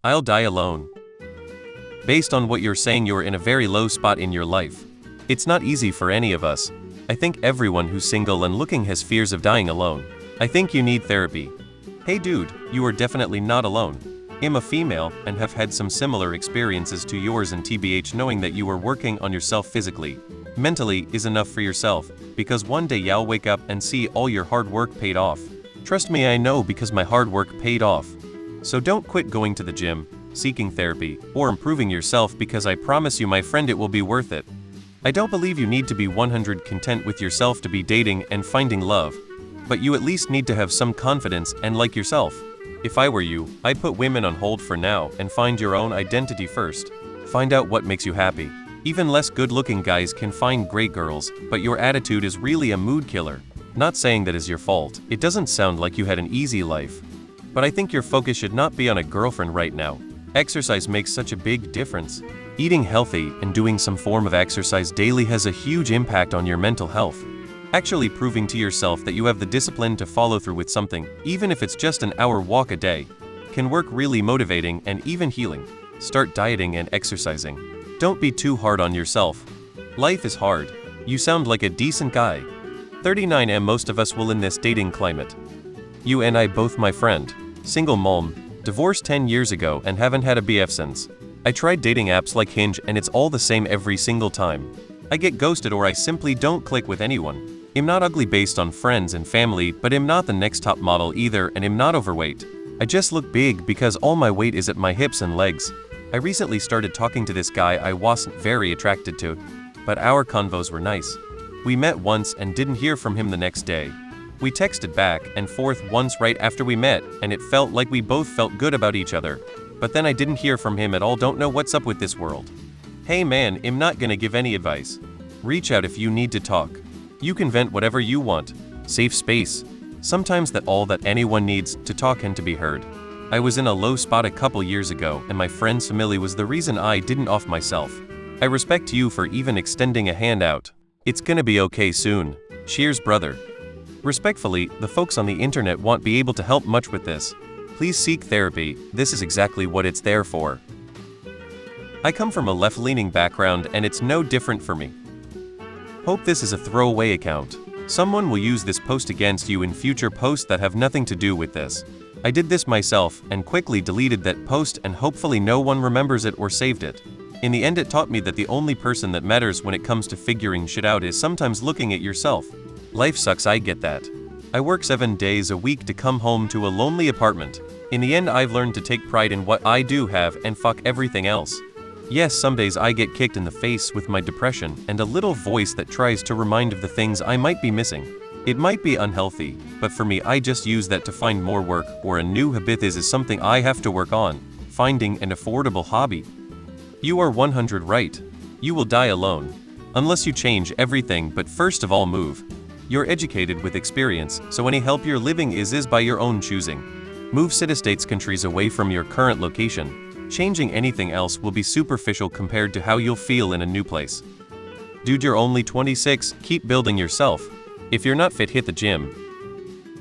I'll die alone. Based on what you're saying, you're in a very low spot in your life. It's not easy for any of us. I think everyone who's single and looking has fears of dying alone. I think you need therapy. Hey dude, you are definitely not alone. I'm a female and have had some similar experiences to yours, and TBH, knowing that you are working on yourself physically, mentally is enough for yourself, because one day you'll wake up and see all your hard work paid off. Trust me, I know, because my hard work paid off. So don't quit going to the gym, seeking therapy, or improving yourself, because I promise you, my friend, it will be worth it. I don't believe you need to be 100% content with yourself to be dating and finding love, but you at least need to have some confidence and like yourself. If I were you, I'd put women on hold for now and find your own identity first. Find out what makes you happy. Even less good-looking guys can find great girls, but your attitude is really a mood killer. Not saying that is your fault. It doesn't sound like you had an easy life. But I think your focus should not be on a girlfriend right now. Exercise makes such a big difference. Eating healthy and doing some form of exercise daily has a huge impact on your mental health. Actually proving to yourself that you have the discipline to follow through with something, even if it's just an hour walk a day, can work really motivating and even healing. Start dieting and exercising. Don't be too hard on yourself. Life is hard. You sound like a decent guy. 39 most of us will in this dating climate. You and I both, my friend. Single mom, divorced 10 years ago and haven't had a BF since. I tried dating apps like Hinge and it's all the same every single time. I get ghosted or I simply don't click with anyone. I'm not ugly based on friends and family, but I'm not the next top model either, and I'm not overweight. I just look big because all my weight is at my hips and legs. I recently started talking to this guy I wasn't very attracted to, but our convos were nice. We met once and didn't hear from him the next day. We texted back and forth once right after we met, and it felt like we both felt good about each other. But then I didn't hear from him at all. Don't know what's up with this world. Hey man, I'm not gonna give any advice. Reach out if you need to talk. You can vent whatever you want. Safe space. Sometimes that's all that anyone needs, to talk and to be heard. I was in a low spot a couple years ago, and my friend's family was the reason I didn't off myself. I respect you for even extending a hand out. It's gonna be okay soon. Cheers, brother. Respectfully, the folks on the internet won't be able to help much with this. Please seek therapy. This is exactly what it's there for. I come from a left-leaning background and it's no different for me. Hope this is a throwaway account. Someone will use this post against you in future posts that have nothing to do with this. I did this myself and quickly deleted that post, and hopefully no one remembers it or saved it. In the end, it taught me that the only person that matters when it comes to figuring shit out is sometimes looking at yourself. Life sucks, I get that. I work 7 days a week to come home to a lonely apartment. In the end, I've learned to take pride in what I do have and fuck everything else. Yes, some days I get kicked in the face with my depression and a little voice that tries to remind of the things I might be missing. It might be unhealthy, but for me, I just use that to find more work or a new habit. This is something I have to work on, finding an affordable hobby. You are 100 right. You will die alone. Unless you change everything, but first of all move. You're educated with experience, so any help you're living is by your own choosing. Move city-states, countries away from your current location. Changing anything else will be superficial compared to how you'll feel in a new place. Dude, you're only 26, keep building yourself. If you're not fit, hit the gym.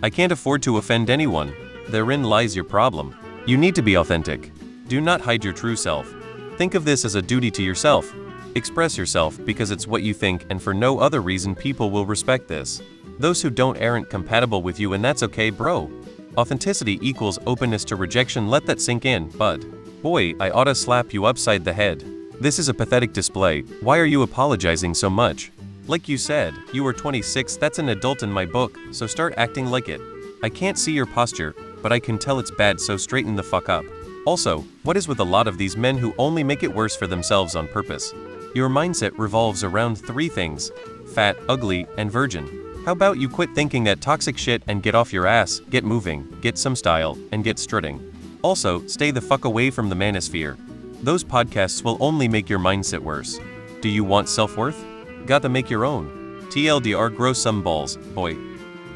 I can't afford to offend anyone. Therein lies your problem. You need to be authentic. Do not hide your true self. Think of this as a duty to yourself. Express yourself because it's what you think, and for no other reason. People will respect this. Those who don't aren't compatible with you, and that's okay, bro. Authenticity equals openness to rejection. Let that sink in, bud. Boy, I oughta slap you upside the head. This is a pathetic display. Why are you apologizing so much? Like you said, you were 26, that's an adult in my book, so start acting like it. I can't see your posture, but I can tell it's bad, so straighten the fuck up. Also, what is with a lot of these men who only make it worse for themselves on purpose? Your mindset revolves around 3 things: fat, ugly, and virgin. How about you quit thinking that toxic shit and get off your ass, get moving, get some style, and get strutting. Also, stay the fuck away from the manosphere. Those podcasts will only make your mindset worse. Do you want self-worth? Gotta make your own. TLDR, grow some balls, boy.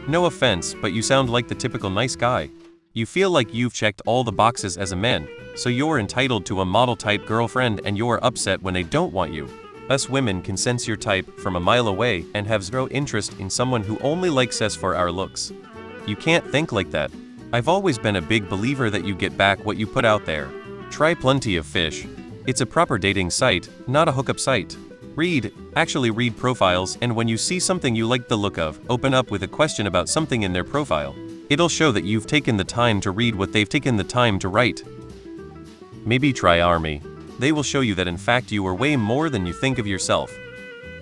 No offense, but you sound like the typical nice guy. You feel like you've checked all the boxes as a man, so you're entitled to a model-type girlfriend, and you're upset when they don't want you. Us women can sense your type from a mile away and have zero interest in someone who only likes us for our looks. You can't think like that. I've always been a big believer that you get back what you put out there. Try Plenty of Fish. It's a proper dating site, not a hookup site. Actually read profiles, and when you see something you like the look of, open up with a question about something in their profile. It'll show that you've taken the time to read what they've taken the time to write. Maybe try Army. They will show you that in fact you are way more than you think of yourself.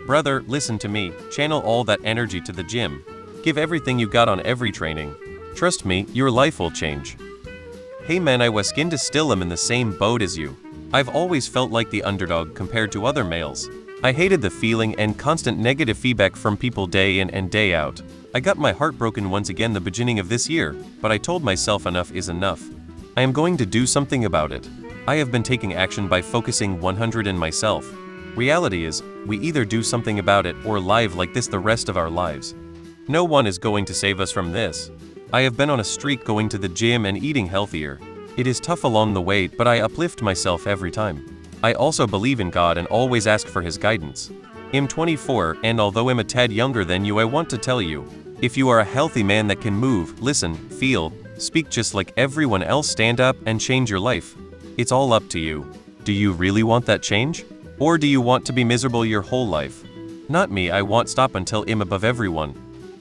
Brother, listen to me, channel all that energy to the gym. Give everything you got on every training. Trust me, your life will change. Hey man, I was kinda still am in the same boat as you. I've always felt like the underdog compared to other males. I hated the feeling and constant negative feedback from people day in and day out. I got my heart broken once again the beginning of this year, but I told myself enough is enough. I am going to do something about it. I have been taking action by focusing 100 in myself. Reality is, we either do something about it or live like this the rest of our lives. No one is going to save us from this. I have been on a streak going to the gym and eating healthier. It is tough along the way, but I uplift myself every time. I also believe in God and always ask for His guidance. I'm 24, and although I'm a tad younger than you, I want to tell you, if you are a healthy man that can move, listen, feel, speak just like everyone else, stand up and change your life. It's all up to you. Do you really want that change? Or do you want to be miserable your whole life? Not me, I want stop until I'm above everyone.